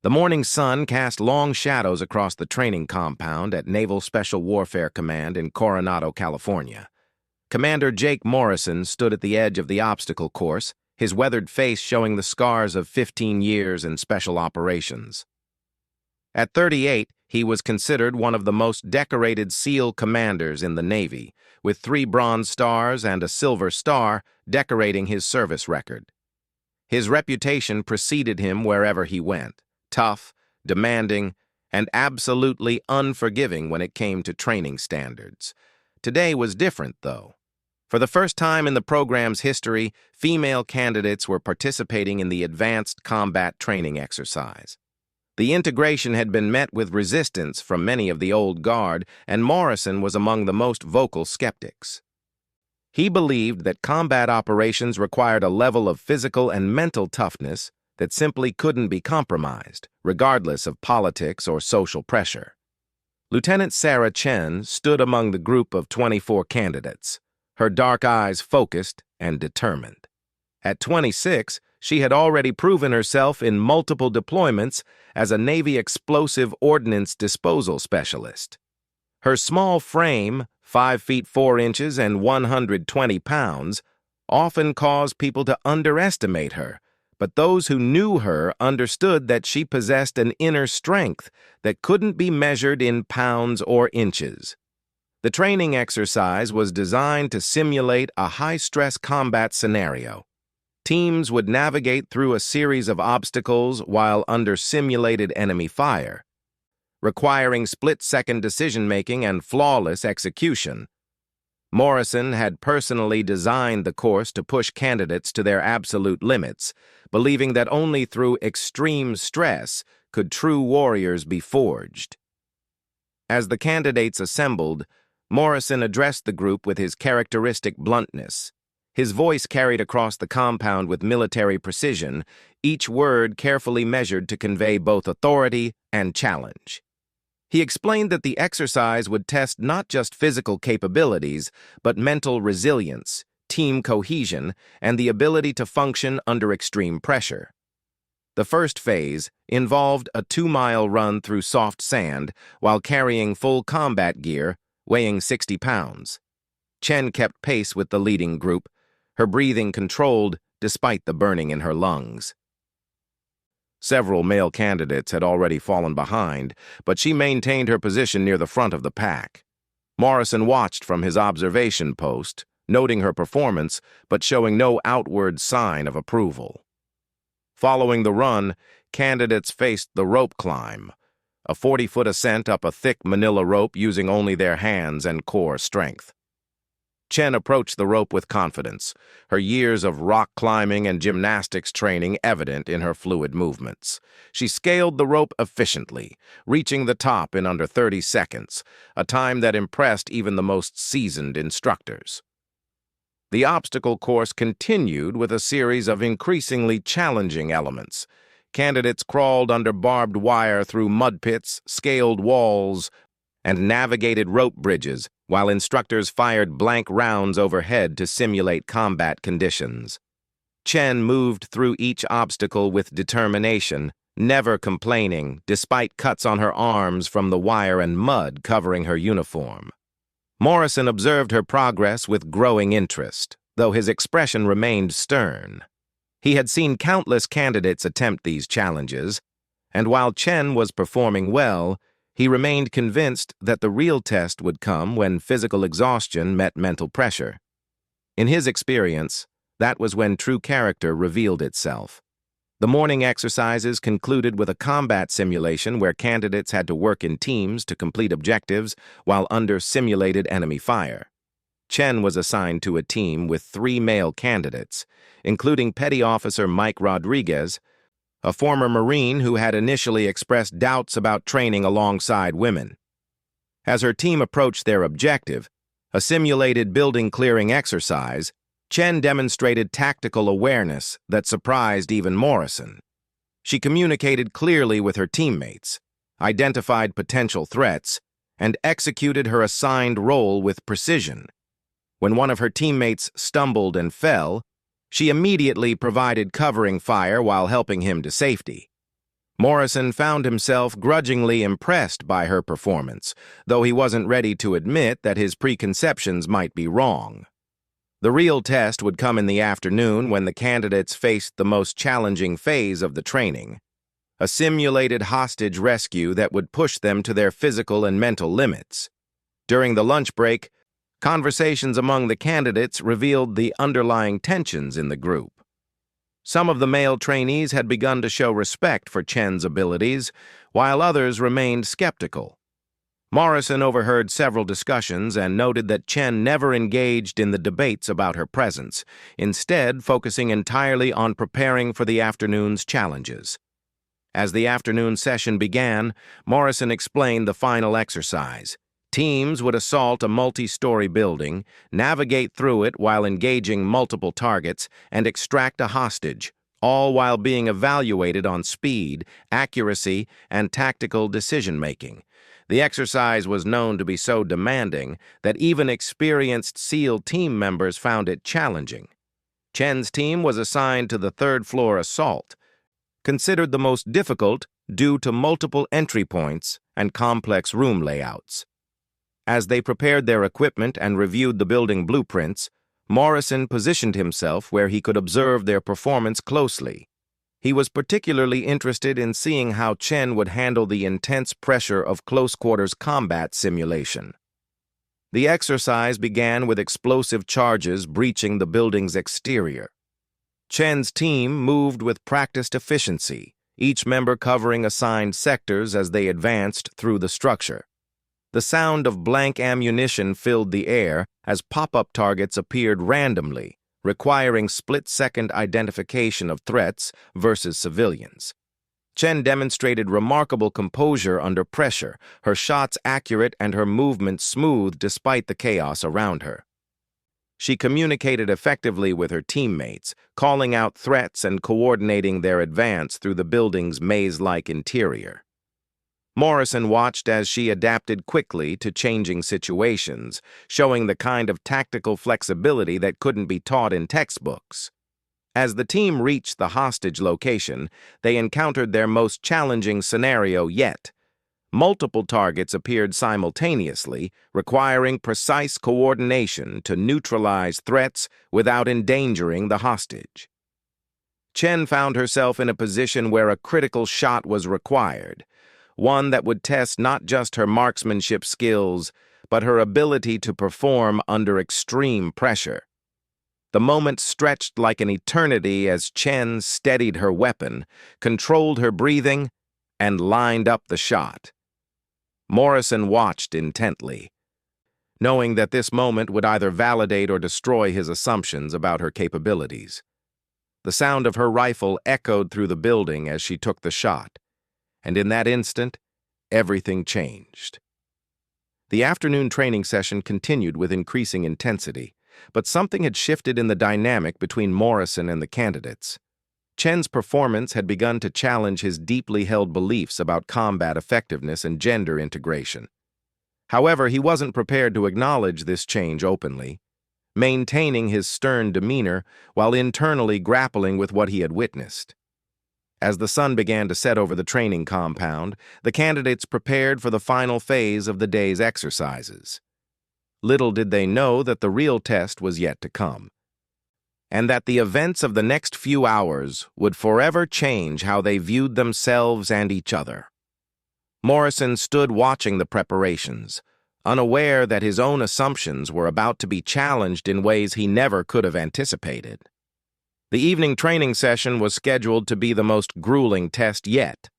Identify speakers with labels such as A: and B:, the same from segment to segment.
A: The morning sun cast long shadows across the training compound at Naval Special Warfare Command in Coronado, California. Commander Jake Morrison stood at the edge of the obstacle course, his weathered face showing the scars of 15 years in special operations. At 38, he was considered one of the most decorated SEAL commanders in the Navy, with 3 Bronze Stars and a Silver Star decorating his service record. His reputation preceded him wherever he went, tough, demanding, and absolutely unforgiving when it came to training standards. Today was different, though. For the first time in the program's history, female candidates were participating in the Advanced Combat Training exercise. The integration had been met with resistance from many of the old guard, and Morrison was among the most vocal skeptics. He believed that combat operations required a level of physical and mental toughness that simply couldn't be compromised, regardless of politics or social pressure. Lieutenant Sarah Chen stood among the group of 24 candidates, her dark eyes focused and determined. At 26, she had already proven herself in multiple deployments as a Navy explosive ordnance disposal specialist. Her small frame, 5 feet 4 inches and 120 pounds, often caused people to underestimate her, but those who knew her understood that she possessed an inner strength that couldn't be measured in pounds or inches. The training exercise was designed to simulate a high-stress combat scenario. Teams would navigate through a series of obstacles while under simulated enemy fire, requiring split-second decision-making and flawless execution. Morrison had personally designed the course to push candidates to their absolute limits, believing that only through extreme stress could true warriors be forged. As the candidates assembled, Morrison addressed the group with his characteristic bluntness. His voice carried across the compound with military precision, each word carefully measured to convey both authority and challenge. He explained that the exercise would test not just physical capabilities, but mental resilience, team cohesion, and the ability to function under extreme pressure. The first phase involved a 2-mile run through soft sand while carrying full combat gear, weighing 60 pounds. Chen kept pace with the leading group, her breathing controlled despite the burning in her lungs. Several male candidates had already fallen behind, but she maintained her position near the front of the pack. Morrison watched from his observation post, noting her performance, but showing no outward sign of approval. Following the run, candidates faced the rope climb, a 40-foot ascent up a thick manila rope using only their hands and core strength. Chen approached the rope with confidence, her years of rock climbing and gymnastics training evident in her fluid movements. She scaled the rope efficiently, reaching the top in under 30 seconds, a time that impressed even the most seasoned instructors. The obstacle course continued with a series of increasingly challenging elements. Candidates crawled under barbed wire through mud pits, scaled walls, and navigated rope bridges, while instructors fired blank rounds overhead to simulate combat conditions. Chen moved through each obstacle with determination, never complaining, despite cuts on her arms from the wire and mud covering her uniform. Morrison observed her progress with growing interest, though his expression remained stern. He had seen countless candidates attempt these challenges, and while Chen was performing well, he remained convinced that the real test would come when physical exhaustion met mental pressure. In his experience, that was when true character revealed itself. The morning exercises concluded with a combat simulation where candidates had to work in teams to complete objectives while under simulated enemy fire. Chen was assigned to a team with 3 male candidates, including Petty Officer Mike Rodriguez, a former Marine who had initially expressed doubts about training alongside women. As her team approached their objective, a simulated building-clearing exercise, Chen demonstrated tactical awareness that surprised even Morrison. She communicated clearly with her teammates, identified potential threats, and executed her assigned role with precision. When one of her teammates stumbled and fell, she immediately provided covering fire while helping him to safety. Morrison found himself grudgingly impressed by her performance, though he wasn't ready to admit that his preconceptions might be wrong. The real test would come in the afternoon when the candidates faced the most challenging phase of the training, a simulated hostage rescue that would push them to their physical and mental limits. During the lunch break, conversations among the candidates revealed the underlying tensions in the group. Some of the male trainees had begun to show respect for Chen's abilities, while others remained skeptical. Morrison overheard several discussions and noted that Chen never engaged in the debates about her presence, instead focusing entirely on preparing for the afternoon's challenges. As the afternoon session began, Morrison explained the final exercise. Teams would assault a multi-story building, navigate through it while engaging multiple targets, and extract a hostage, all while being evaluated on speed, accuracy, and tactical decision-making. The exercise was known to be so demanding that even experienced SEAL team members found it challenging. Chen's team was assigned to the third-floor assault, considered the most difficult due to multiple entry points and complex room layouts. As they prepared their equipment and reviewed the building blueprints, Morrison positioned himself where he could observe their performance closely. He was particularly interested in seeing how Chen would handle the intense pressure of close-quarters combat simulation. The exercise began with explosive charges breaching the building's exterior. Chen's team moved with practiced efficiency, each member covering assigned sectors as they advanced through the structure. The sound of blank ammunition filled the air as pop-up targets appeared randomly, requiring split-second identification of threats versus civilians. Chen demonstrated remarkable composure under pressure, her shots accurate and her movements smooth despite the chaos around her. She communicated effectively with her teammates, calling out threats and coordinating their advance through the building's maze-like interior. Morrison watched as she adapted quickly to changing situations, showing the kind of tactical flexibility that couldn't be taught in textbooks. As the team reached the hostage location, they encountered their most challenging scenario yet. Multiple targets appeared simultaneously, requiring precise coordination to neutralize threats without endangering the hostage. Chen found herself in a position where a critical shot was required, one that would test not just her marksmanship skills, but her ability to perform under extreme pressure. The moment stretched like an eternity as Chen steadied her weapon, controlled her breathing, and lined up the shot. Morrison watched intently, knowing that this moment would either validate or destroy his assumptions about her capabilities. The sound of her rifle echoed through the building as she took the shot, and in that instant, everything changed. The afternoon training session continued with increasing intensity, but something had shifted in the dynamic between Morrison and the candidates. Chen's performance had begun to challenge his deeply held beliefs about combat effectiveness and gender integration. However, he wasn't prepared to acknowledge this change openly, maintaining his stern demeanor while internally grappling with what he had witnessed. As the sun began to set over the training compound, the candidates prepared for the final phase of the day's exercises. Little did they know that the real test was yet to come, and that the events of the next few hours would forever change how they viewed themselves and each other. Morrison stood watching the preparations, unaware that his own assumptions were about to be challenged in ways he never could have anticipated. The evening training session was scheduled to be the most grueling test yet,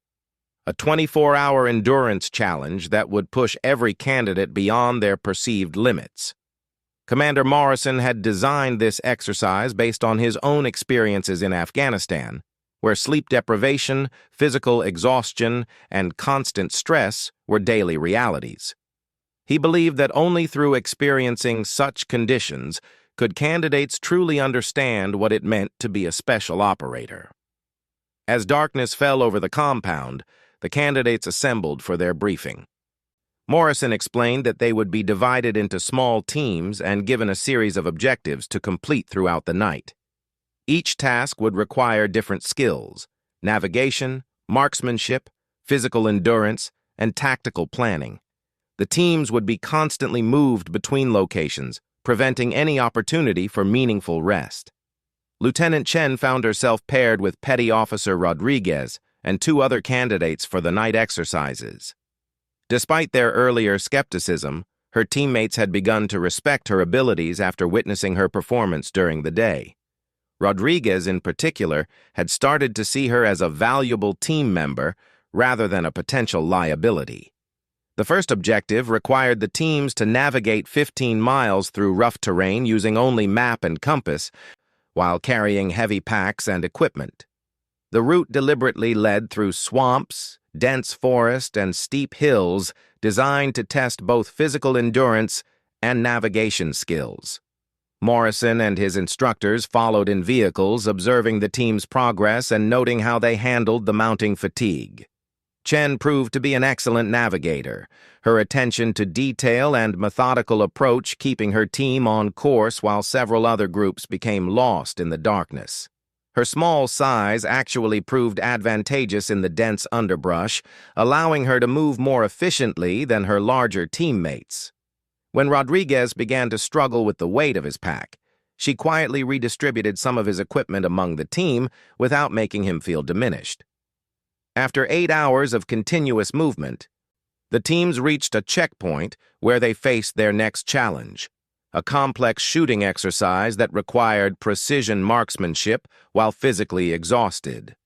A: a 24-hour endurance challenge that would push every candidate beyond their perceived limits. Commander Morrison had designed this exercise based on his own experiences in Afghanistan, where sleep deprivation, physical exhaustion, and constant stress were daily realities. He believed that only through experiencing such conditions could candidates truly understand what it meant to be a special operator. As darkness fell over the compound, the candidates assembled for their briefing. Morrison explained that they would be divided into small teams and given a series of objectives to complete throughout the night. Each task would require different skills: navigation, marksmanship, physical endurance, and tactical planning. The teams would be constantly moved between locations, preventing any opportunity for meaningful rest. Lieutenant Chen found herself paired with Petty Officer Rodriguez and two other candidates for the night exercises. Despite their earlier skepticism, her teammates had begun to respect her abilities after witnessing her performance during the day. Rodriguez, in particular, had started to see her as a valuable team member rather than a potential liability. The first objective required the teams to navigate 15 miles through rough terrain using only map and compass, while carrying heavy packs and equipment. The route deliberately led through swamps, dense forest, and steep hills designed to test both physical endurance and navigation skills. Morrison and his instructors followed in vehicles, observing the team's progress and noting how they handled the mounting fatigue. Chen proved to be an excellent navigator, her attention to detail and methodical approach keeping her team on course while several other groups became lost in the darkness. Her small size actually proved advantageous in the dense underbrush, allowing her to move more efficiently than her larger teammates. When Rodriguez began to struggle with the weight of his pack, she quietly redistributed some of his equipment among the team without making him feel diminished. After 8 hours of continuous movement, the teams reached a checkpoint where they faced their next challenge, a complex shooting exercise that required precision marksmanship while physically exhausted.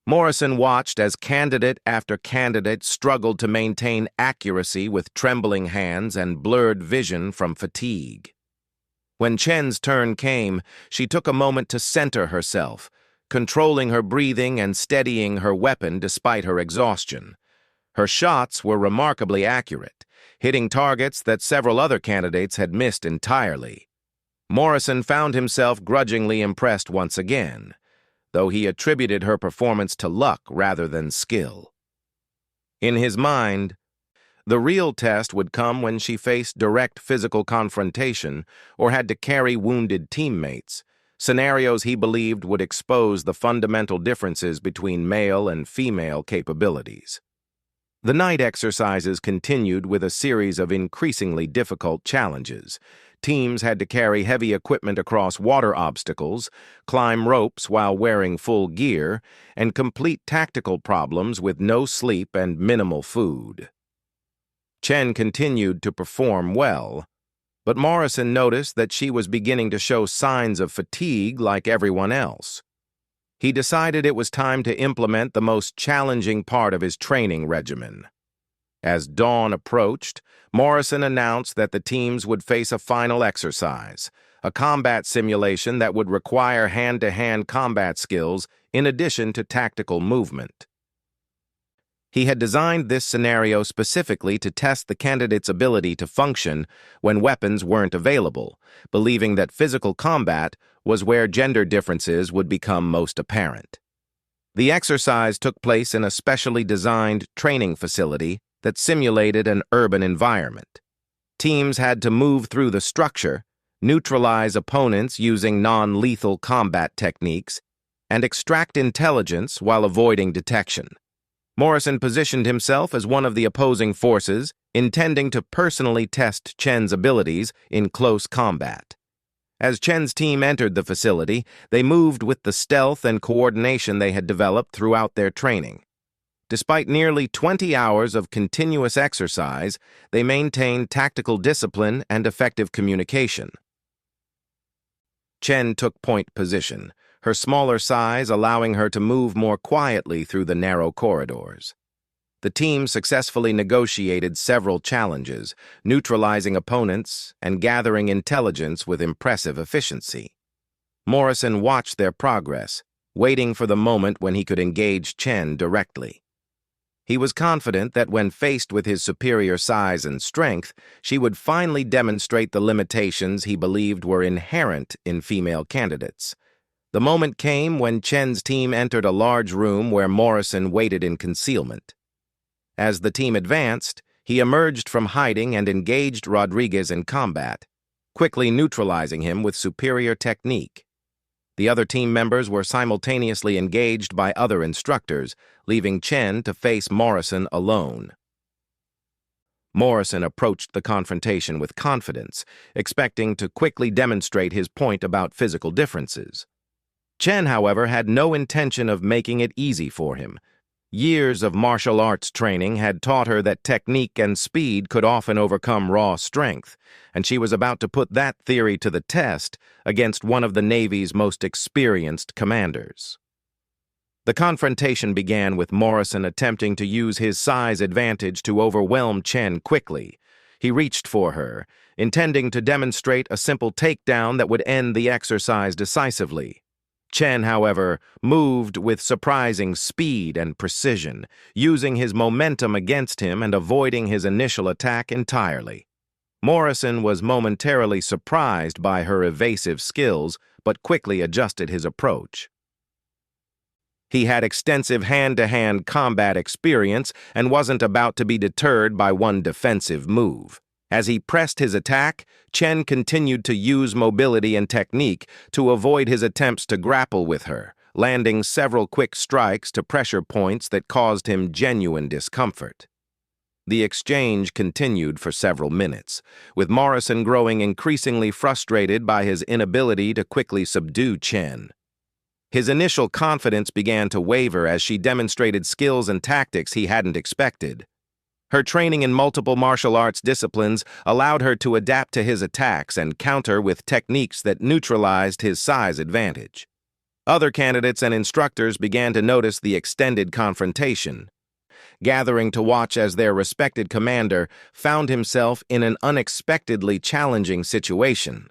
A: Morrison watched as candidate after candidate struggled to maintain accuracy with trembling hands and blurred vision from fatigue. When Chen's turn came, she took a moment to center herself, controlling her breathing and steadying her weapon despite her exhaustion. Her shots were remarkably accurate, hitting targets that several other candidates had missed entirely. Morrison found himself grudgingly impressed once again, though he attributed her performance to luck rather than skill. In his mind, the real test would come when she faced direct physical confrontation or had to carry wounded teammates, scenarios he believed would expose the fundamental differences between male and female capabilities. The night exercises continued with a series of increasingly difficult challenges. Teams had to carry heavy equipment across water obstacles, climb ropes while wearing full gear, and complete tactical problems with no sleep and minimal food. Chen continued to perform well, but Morrison noticed that she was beginning to show signs of fatigue like everyone else. He decided it was time to implement the most challenging part of his training regimen. As dawn approached, Morrison announced that the teams would face a final exercise, a combat simulation that would require hand-to-hand combat skills in addition to tactical movement. He had designed this scenario specifically to test the candidate's ability to function when weapons weren't available, believing that physical combat was where gender differences would become most apparent. The exercise took place in a specially designed training facility that simulated an urban environment. Teams had to move through the structure, neutralize opponents using non-lethal combat techniques, and extract intelligence while avoiding detection. Morrison positioned himself as one of the opposing forces, intending to personally test Chen's abilities in close combat. As Chen's team entered the facility, they moved with the stealth and coordination they had developed throughout their training. Despite nearly 20 hours of continuous exercise, they maintained tactical discipline and effective communication. Chen took point position, her smaller size allowing her to move more quietly through the narrow corridors. The team successfully negotiated several challenges, neutralizing opponents and gathering intelligence with impressive efficiency. Morrison watched their progress, waiting for the moment when he could engage Chen directly. He was confident that when faced with his superior size and strength, she would finally demonstrate the limitations he believed were inherent in female candidates. The moment came when Chen's team entered a large room where Morrison waited in concealment. As the team advanced, he emerged from hiding and engaged Rodriguez in combat, quickly neutralizing him with superior technique. The other team members were simultaneously engaged by other instructors, leaving Chen to face Morrison alone. Morrison approached the confrontation with confidence, expecting to quickly demonstrate his point about physical differences. Chen, however, had no intention of making it easy for him. Years of martial arts training had taught her that technique and speed could often overcome raw strength, and she was about to put that theory to the test against one of the Navy's most experienced commanders. The confrontation began with Morrison attempting to use his size advantage to overwhelm Chen quickly. He reached for her, intending to demonstrate a simple takedown that would end the exercise decisively. Chen, however, moved with surprising speed and precision, using his momentum against him and avoiding his initial attack entirely. Morrison was momentarily surprised by her evasive skills, but quickly adjusted his approach. He had extensive hand-to-hand combat experience and wasn't about to be deterred by one defensive move. As he pressed his attack, Chen continued to use mobility and technique to avoid his attempts to grapple with her, landing several quick strikes to pressure points that caused him genuine discomfort. The exchange continued for several minutes, with Morrison growing increasingly frustrated by his inability to quickly subdue Chen. His initial confidence began to waver as she demonstrated skills and tactics he hadn't expected. Her training in multiple martial arts disciplines allowed her to adapt to his attacks and counter with techniques that neutralized his size advantage. Other candidates and instructors began to notice the extended confrontation, gathering to watch as their respected commander found himself in an unexpectedly challenging situation.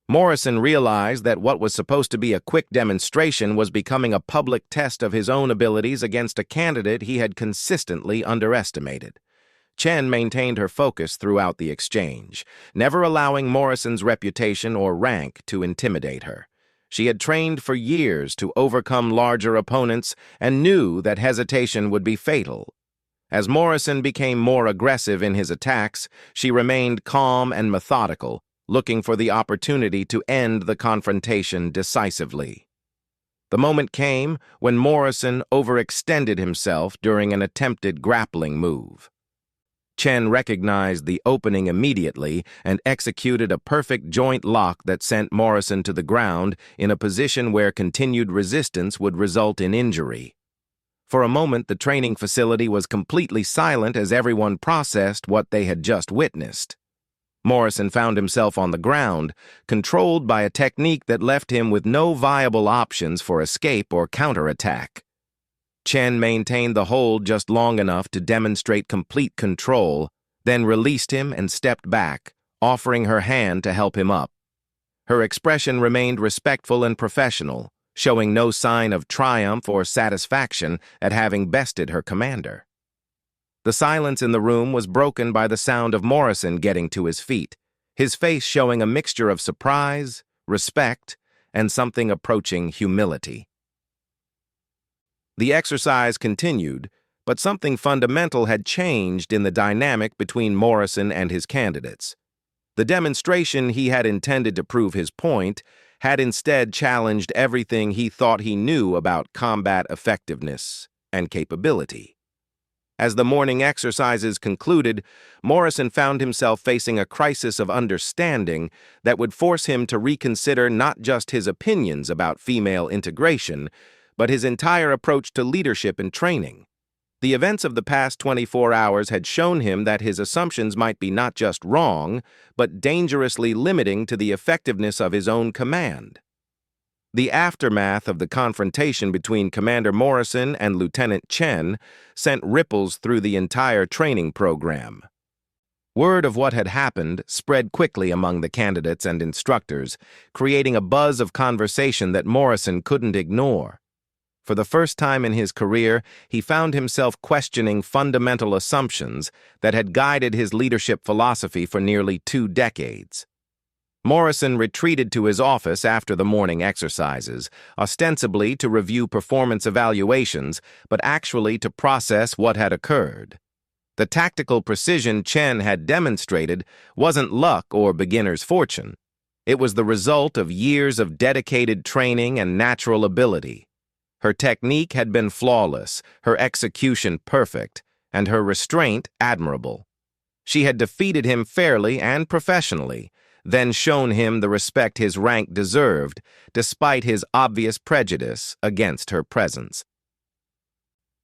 A: Morrison realized that what was supposed to be a quick demonstration was becoming a public test of his own abilities against a candidate he had consistently underestimated. Chen maintained her focus throughout the exchange, never allowing Morrison's reputation or rank to intimidate her. She had trained for years to overcome larger opponents and knew that hesitation would be fatal. As Morrison became more aggressive in his attacks, she remained calm and methodical, looking for the opportunity to end the confrontation decisively. The moment came when Morrison overextended himself during an attempted grappling move. Chen recognized the opening immediately and executed a perfect joint lock that sent Morrison to the ground in a position where continued resistance would result in injury. For a moment, the training facility was completely silent as everyone processed what they had just witnessed. Morrison found himself on the ground, controlled by a technique that left him with no viable options for escape or counterattack. Chen maintained the hold just long enough to demonstrate complete control, then released him and stepped back, offering her hand to help him up. Her expression remained respectful and professional, showing no sign of triumph or satisfaction at having bested her commander. The silence in the room was broken by the sound of Morrison getting to his feet, his face showing a mixture of surprise, respect, and something approaching humility. The exercise continued, but something fundamental had changed in the dynamic between Morrison and his candidates. The demonstration he had intended to prove his point had instead challenged everything he thought he knew about combat effectiveness and capability. As the morning exercises concluded, Morrison found himself facing a crisis of understanding that would force him to reconsider not just his opinions about female integration, but his entire approach to leadership and training. The events of the past 24 hours had shown him that his assumptions might be not just wrong, but dangerously limiting to the effectiveness of his own command. The aftermath of the confrontation between Commander Morrison and Lieutenant Chen sent ripples through the entire training program. Word of what had happened spread quickly among the candidates and instructors, creating a buzz of conversation that Morrison couldn't ignore. For the first time in his career, he found himself questioning fundamental assumptions that had guided his leadership philosophy for nearly 2 decades. Morrison retreated to his office after the morning exercises, ostensibly to review performance evaluations, but actually to process what had occurred. The tactical precision Chen had demonstrated wasn't luck or beginner's fortune. It was the result of years of dedicated training and natural ability. Her technique had been flawless, her execution perfect, and her restraint admirable. She had defeated him fairly and professionally, then shown him the respect his rank deserved, despite his obvious prejudice against her presence.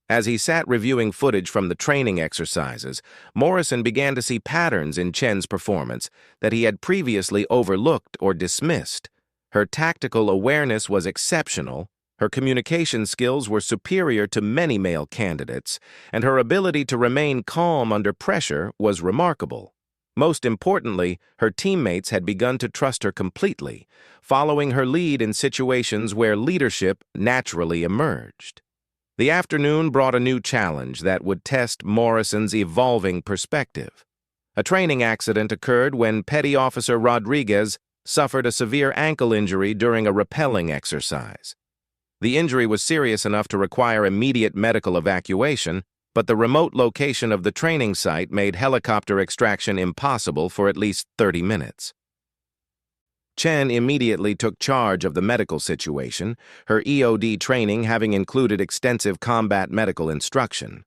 A: As he sat reviewing footage from the training exercises, Morrison began to see patterns in Chen's performance that he had previously overlooked or dismissed. Her tactical awareness was exceptional, her communication skills were superior to many male candidates, and her ability to remain calm under pressure was remarkable. Most importantly, her teammates had begun to trust her completely, following her lead in situations where leadership naturally emerged. The afternoon brought a new challenge that would test Morrison's evolving perspective. A training accident occurred when Petty Officer Rodriguez suffered a severe ankle injury during a rappelling exercise. The injury was serious enough to require immediate medical evacuation, but the remote location of the training site made helicopter extraction impossible for at least 30 minutes. Chen immediately took charge of the medical situation, her EOD training having included extensive combat medical instruction.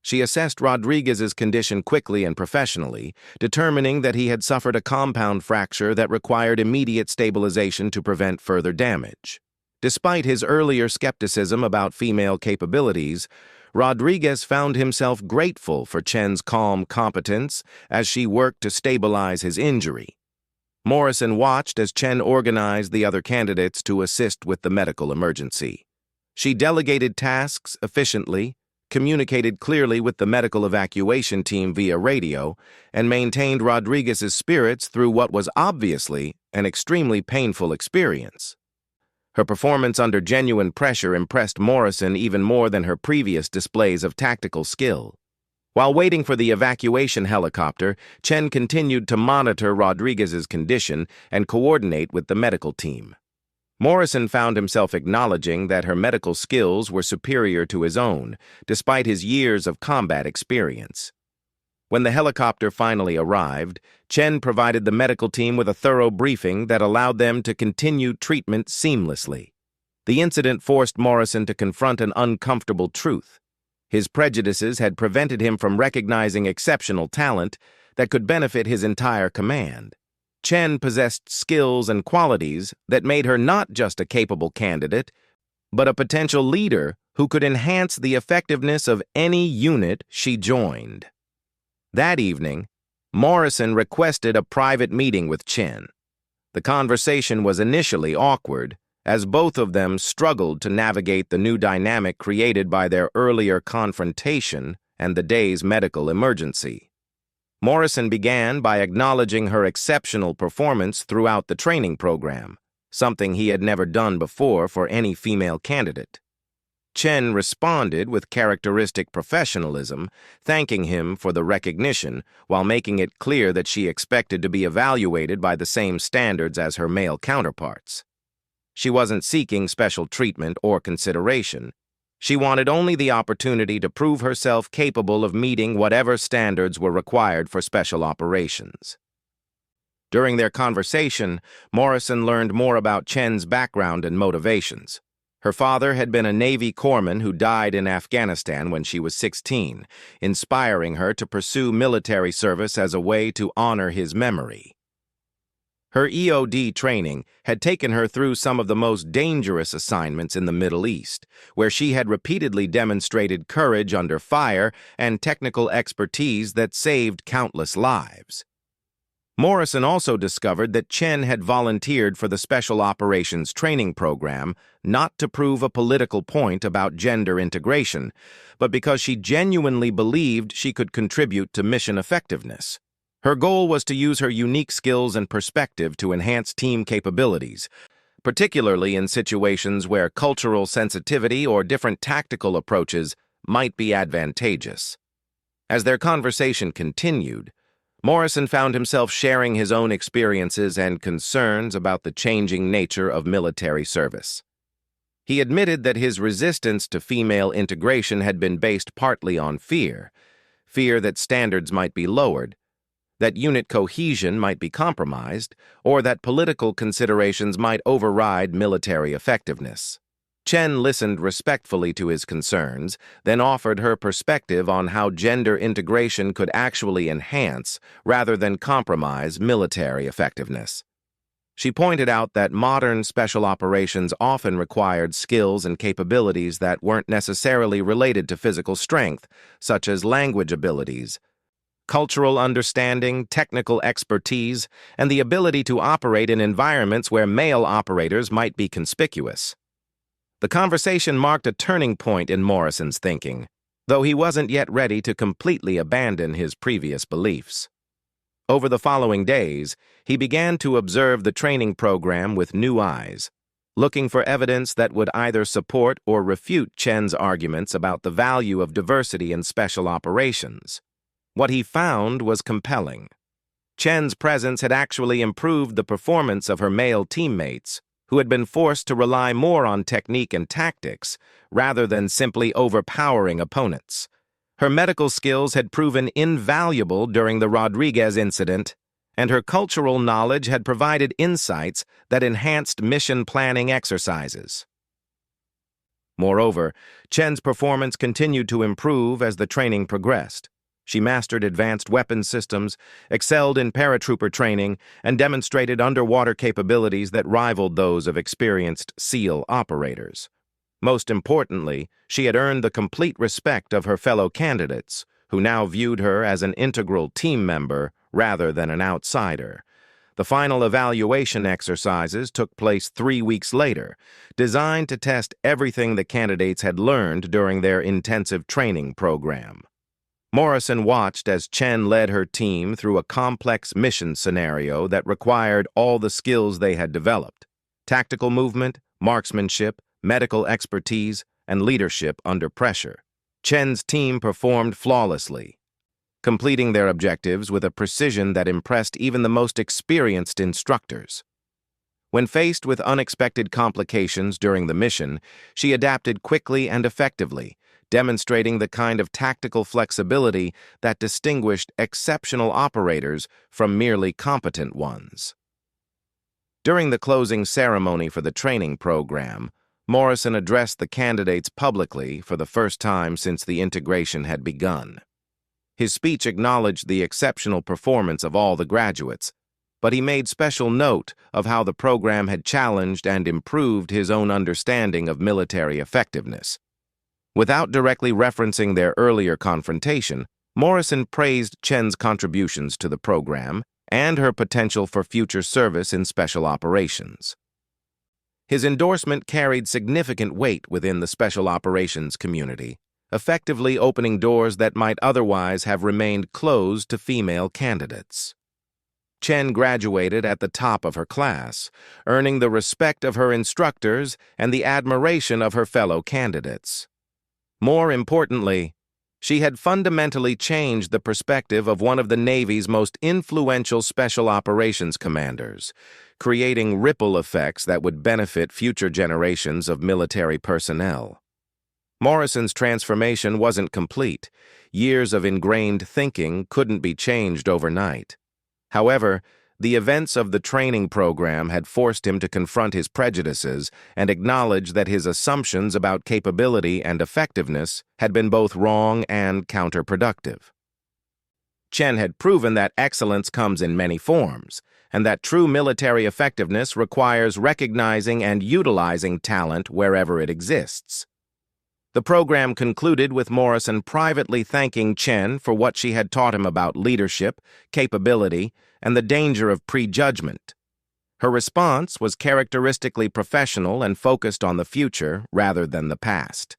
A: She assessed Rodriguez's condition quickly and professionally, determining that he had suffered a compound fracture that required immediate stabilization to prevent further damage. Despite his earlier skepticism about female capabilities, Rodriguez found himself grateful for Chen's calm competence as she worked to stabilize his injury. Morrison watched as Chen organized the other candidates to assist with the medical emergency. She delegated tasks efficiently, communicated clearly with the medical evacuation team via radio, and maintained Rodriguez's spirits through what was obviously an extremely painful experience. Her performance under genuine pressure impressed Morrison even more than her previous displays of tactical skill. While waiting for the evacuation helicopter, Chen continued to monitor Rodriguez's condition and coordinate with the medical team. Morrison found himself acknowledging that her medical skills were superior to his own, despite his years of combat experience. When the helicopter finally arrived, Chen provided the medical team with a thorough briefing that allowed them to continue treatment seamlessly. The incident forced Morrison to confront an uncomfortable truth. His prejudices had prevented him from recognizing exceptional talent that could benefit his entire command. Chen possessed skills and qualities that made her not just a capable candidate, but a potential leader who could enhance the effectiveness of any unit she joined. That evening, Morrison requested a private meeting with Chen. The conversation was initially awkward, as both of them struggled to navigate the new dynamic created by their earlier confrontation and the day's medical emergency. Morrison began by acknowledging her exceptional performance throughout the training program, something he had never done before for any female candidate. Chen responded with characteristic professionalism, thanking him for the recognition while making it clear that she expected to be evaluated by the same standards as her male counterparts. She wasn't seeking special treatment or consideration. She wanted only the opportunity to prove herself capable of meeting whatever standards were required for special operations. During their conversation, Morrison learned more about Chen's background and motivations. Her father had been a Navy corpsman who died in Afghanistan when she was 16, inspiring her to pursue military service as a way to honor his memory. Her EOD training had taken her through some of the most dangerous assignments in the Middle East, where she had repeatedly demonstrated courage under fire and technical expertise that saved countless lives. Morrison also discovered that Chen had volunteered for the Special Operations Training Program not to prove a political point about gender integration, but because she genuinely believed she could contribute to mission effectiveness. Her goal was to use her unique skills and perspective to enhance team capabilities, particularly in situations where cultural sensitivity or different tactical approaches might be advantageous. As their conversation continued, Morrison found himself sharing his own experiences and concerns about the changing nature of military service. He admitted that his resistance to female integration had been based partly on fear that standards might be lowered, that unit cohesion might be compromised, or that political considerations might override military effectiveness. Chen listened respectfully to his concerns, then offered her perspective on how gender integration could actually enhance, rather than compromise, military effectiveness. She pointed out that modern special operations often required skills and capabilities that weren't necessarily related to physical strength, such as language abilities, cultural understanding, technical expertise, and the ability to operate in environments where male operators might be conspicuous. The conversation marked a turning point in Morrison's thinking, though he wasn't yet ready to completely abandon his previous beliefs. Over the following days, he began to observe the training program with new eyes, looking for evidence that would either support or refute Chen's arguments about the value of diversity in special operations. What he found was compelling. Chen's presence had actually improved the performance of her male teammates, who had been forced to rely more on technique and tactics, rather than simply overpowering opponents. Her medical skills had proven invaluable during the Rodriguez incident, and her cultural knowledge had provided insights that enhanced mission planning exercises. Moreover, Chen's performance continued to improve as the training progressed. She mastered advanced weapons systems, excelled in paratrooper training, and demonstrated underwater capabilities that rivaled those of experienced SEAL operators. Most importantly, she had earned the complete respect of her fellow candidates, who now viewed her as an integral team member rather than an outsider. The final evaluation exercises took place 3 weeks later, designed to test everything the candidates had learned during their intensive training program. Morrison watched as Chen led her team through a complex mission scenario that required all the skills they had developed: tactical movement, marksmanship, medical expertise, and leadership under pressure. Chen's team performed flawlessly, completing their objectives with a precision that impressed even the most experienced instructors. When faced with unexpected complications during the mission, she adapted quickly and effectively, demonstrating the kind of tactical flexibility that distinguished exceptional operators from merely competent ones. During the closing ceremony for the training program, Morrison addressed the candidates publicly for the first time since the integration had begun. His speech acknowledged the exceptional performance of all the graduates, but he made special note of how the program had challenged and improved his own understanding of military effectiveness. Without directly referencing their earlier confrontation, Morrison praised Chen's contributions to the program and her potential for future service in special operations. His endorsement carried significant weight within the special operations community, effectively opening doors that might otherwise have remained closed to female candidates. Chen graduated at the top of her class, earning the respect of her instructors and the admiration of her fellow candidates. More importantly, she had fundamentally changed the perspective of one of the Navy's most influential special operations commanders, creating ripple effects that would benefit future generations of military personnel. Morrison's transformation wasn't complete. Years of ingrained thinking couldn't be changed overnight. However, the events of the training program had forced him to confront his prejudices and acknowledge that his assumptions about capability and effectiveness had been both wrong and counterproductive. Chen had proven that excellence comes in many forms, and that true military effectiveness requires recognizing and utilizing talent wherever it exists. The program concluded with Morrison privately thanking Chen for what she had taught him about leadership, capability, and the danger of prejudgment. Her response was characteristically professional and focused on the future rather than the past.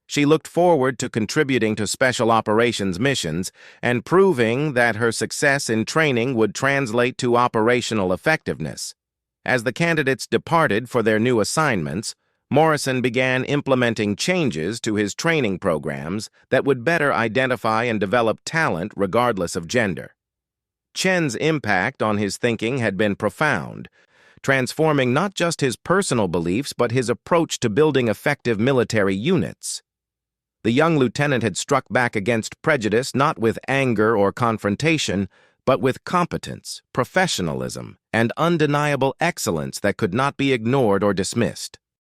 A: She looked forward to contributing to special operations missions and proving that her success in training would translate to operational effectiveness. As the candidates departed for their new assignments, Morrison began implementing changes to his training programs that would better identify and develop talent regardless of gender. Chen's impact on his thinking had been profound, transforming not just his personal beliefs but his approach to building effective military units. The young lieutenant had struck back against prejudice not with anger or confrontation, but with competence, professionalism, and undeniable excellence that could not be ignored or dismissed.